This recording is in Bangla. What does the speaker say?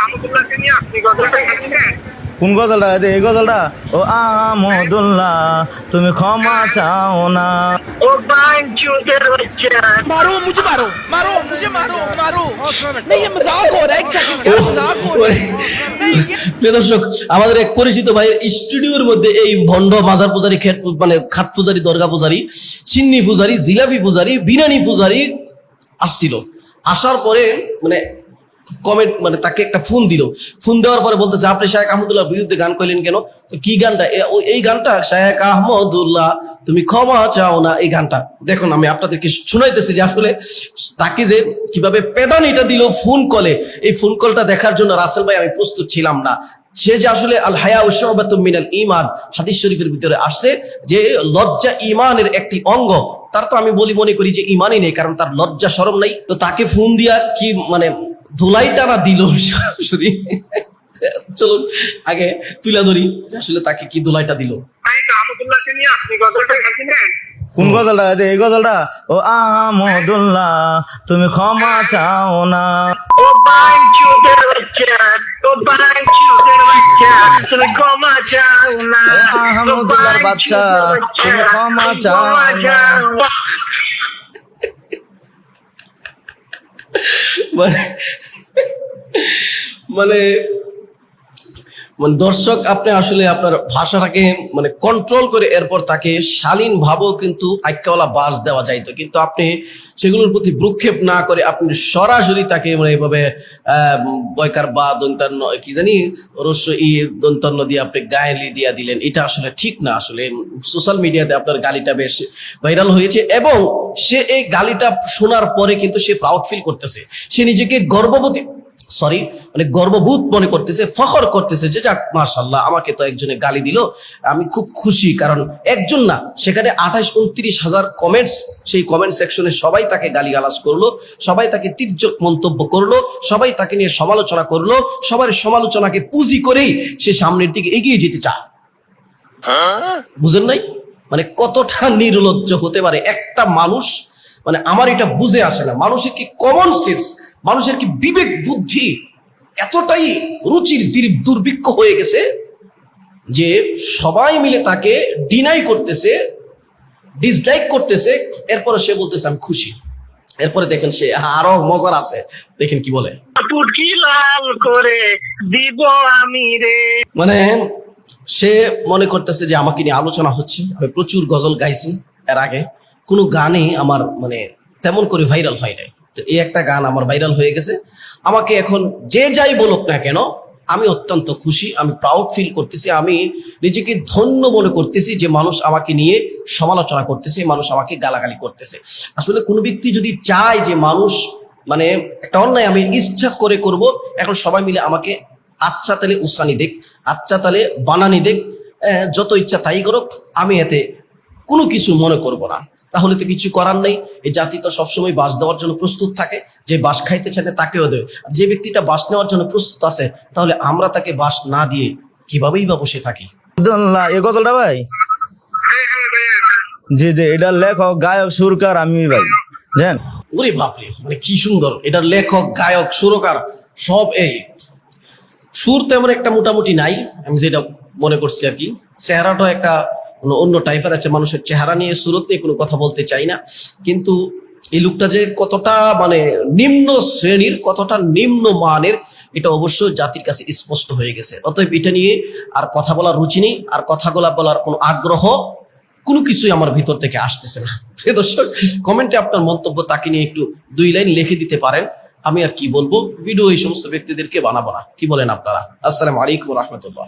আমদুল্লাহকে নিয়ে আপনি গজলটা গাইছেন? কোন গজলটা? এই গজলটা, ও আমদুল্লাহ তুমি ক্ষমা চাও না। ও बांचूदर बच्चा मारो मुझे, मारो मारो मुझे, मारो मारो। नहीं ये मजाक हो रहा है, क्या मजाक हो रहा है? नहीं ये প্রিয় দর্শক, আমাদের এক পরিচিত ভাইয়ের স্টুডিওর মধ্যে এই ভণ্ড মাজার পূজারি, মানে খাট পূজারি, দরগা পূজারি, সিন্নি পূজারি, জিলাপি পূজারি, বিরিয়ানি পূজারি আসছিল। আসার পরে মানে কমেন্ট, মানে তাকে একটা ফোন দিল। ফোন দেওয়ার পরে বলতেছে, আপনি শায়েখ আহমদুল্লাহর বিরুদ্ধে গান কইলেন কেন? তো কি গানটা? এই গানটা, শায়েখ আহমদুল্লাহ তুমি ক্ষমা চাও না, এই গানটা দেখুন। আমি আপনাদেরকে শুনাইতেছি যে আসলে তাকে যে কিভাবে পেদানিটা দিল ফোন কলে। এই ফোন কলটা দেখার জন্য রাসেল ভাই আমি প্রস্তুত ছিলাম না। সে যে আসলে আল হায়া শুবাতুম মিনাল ঈমান হাদিস শরীফের ভিতরে আসছে যে লজ্জা ঈমানের একটি অঙ্গ। তার তো আমি মনে করি যে ঈমানই নেই, কারণ তার লজ্জা শরম নাই। তো তাকে ফোন দিয়া কি মানে ধুলাই টানা দিল সরাসরি। চলুন আগে তুলে ধরি আসলে তাকে কি ধুলাইটা দিল। শায়েখ আমদুল্লাহকে নিয়ে আপনি গজলটা গাইছেন? কোন গজলটা? এই গজলটা, ও আমদুল্লাহ তুমি ক্ষমা চাও না। ও बांचूदर बच्चा ও बांचूदर बच्चा তুমি ক্ষমা চাও না। ও আহমদুল্লাহর বাচ্চা তুমি ক্ষমা চাও না। মানে মানে মানে দর্শক, আপনি আসলে আপনার ভাষাটাকে মানে কন্ট্রোল করে এরপর তাকে শালীন ভাবেও কিন্তু আইক্যওয়ালা বাস দেওয়া যাইতো, কিন্তু আপনি সেগুলোর প্রতি ভ্রুক্ষেপ না করে আপনি সরাসরি তাকে মানে এইভাবে বয়কার বা দন্তান্ন কি জানি রস্য ই দন্তান্ন দিয়ে আপনি গায়েলি দিয়া দিলেন। এটা আসলে ঠিক না। আসলে সোশ্যাল মিডিয়াতে আপনার গালিটা বেশ ভাইরাল হয়েছে এবং সে এই গালিটা শোনার পরে কিন্তু সে প্রাউড ফিল করতেছে। সে নিজেকে মানে গর্ববোধ মনে করতেছে, ফখর করতেছে যে যাক মাশাআল্লাহ, আমাকে তো একজনে গালি দিল, আমি খুব খুশি। কারণ একজন না, সেখানে 28-29 হাজার কমেন্টস, সেই কমেন্ট সেকশনে সবাই তাকে গালিগালাজ করলো, সবাই তাকে তির্যক মন্তব্য করলো, সবাই তাকে নিয়ে সমালোচনা করলো। সবার সমালোচনাকে পুঁজি করেই সে সামনের দিকে এগিয়ে যেতে চায়। বুঝেন নাই মানে কতটা নির্লজ্জ হতে পারে একটা মানুষ? মানে আমার এটা বুঝে আসে না, মানুষের কি কমন সেন্স, মানুষের কি বিবেক বুদ্ধি এতটাই রুচির দুর্ভিক্ষ হয়ে গেছে যে সবাই মিলে তাকে ডিনাই করতেছে, ডিসলাইক করতেছে, এরপরে সে বলতেছে আমি খুশি। এরপরে দেখেন সে আরো মজার আছে, দেখেন কি বলে। পুটকি লাল করে দিব আমি রে। মানে সে মনে করতেছে যে আমাকে নিয়ে আলোচনা হচ্ছে। আমি প্রচুর গজল গাইছি এর আগে, কোনো গানে আমার মানে তেমন করে ভাইরাল হয় নাই। তো এই একটা গান আমার ভাইরাল হয়ে গেছে। আমাকে এখন যে যাই বলুক না কেন আমি অত্যন্ত খুশি, আমি প্রাউড ফিল করতেছি, আমি নিজেকে ধন্য মনে করতেছি যে মানুষ আমাকে নিয়ে সমালোচনা করতেছে, মানুষ আমাকে গালাগালি করতেছে। আসলে কোনো ব্যক্তি যদি চায় যে মানুষ মানে একটা অন্যায় আমি ইচ্ছা করে করব, এখন সবাই মিলে আমাকে আচ্ছা তালে উসানি দেখ, আচ্ছা তালে বানানি দেখ, যত ইচ্ছা তাই করুক, আমি এতে কোনো কিছু মনে করব না। তাহলে তো কিছু করার নেই। এই জাতি তো সবসময় বাস দেওয়ার জন্য প্রস্তুত থাকে, যে বাস খাইতে চায় তাকেও দেবে। আর যে ব্যক্তিটা বাস নেওয়ার জন্য প্রস্তুত আছে, তাহলে আমরা তাকে বাস না দিয়ে কিভাবেই বা বসে থাকি। আব্দুল্লাহ এই গজলটা ভাই, জি জি, এটার লেখক গায়ক সুরকার আমি ভাই, জানেন? ওরে বাপরে, মানে কি সুন্দর! এটার লেখক, গায়ক, সুরকার সব এই। সুর তেমন একটা মোটামুটি নাই, আমি যেটা মনে করছি আর কি। চেহারাটা একটা অন্য টাইপের আছে। মানুষের চেহারা নিয়ে, সুরত নিয়ে কোনো কথা বলতে চাই না, কিন্তু এই লোকটা যে কতটা মানে নিম্ন শ্রেণীর, কতটা নিম্ন মানের, এটা অবশ্য জাতির কাছে স্পষ্ট হয়ে গেছে। অতএব এটা নিয়ে আর কথা বলার রুচি নেই, আর কথাগুলা বলার কোনো আগ্রহ কোনো কিছুই আমার ভিতর থেকে আসতেছে না। প্রিয় দর্শক, কমেন্টে আপনার মন্তব্য তাকে নিয়ে একটু 2 লাইন লিখে দিতে পারেন। আমি আর কি বলবো, ভিডিও এই সমস্ত ব্যক্তিদেরকে বানাবো না। কি বলেন আপনারা? আসসালামু আলাইকুম ওয়া রাহমাতুল্লাহ।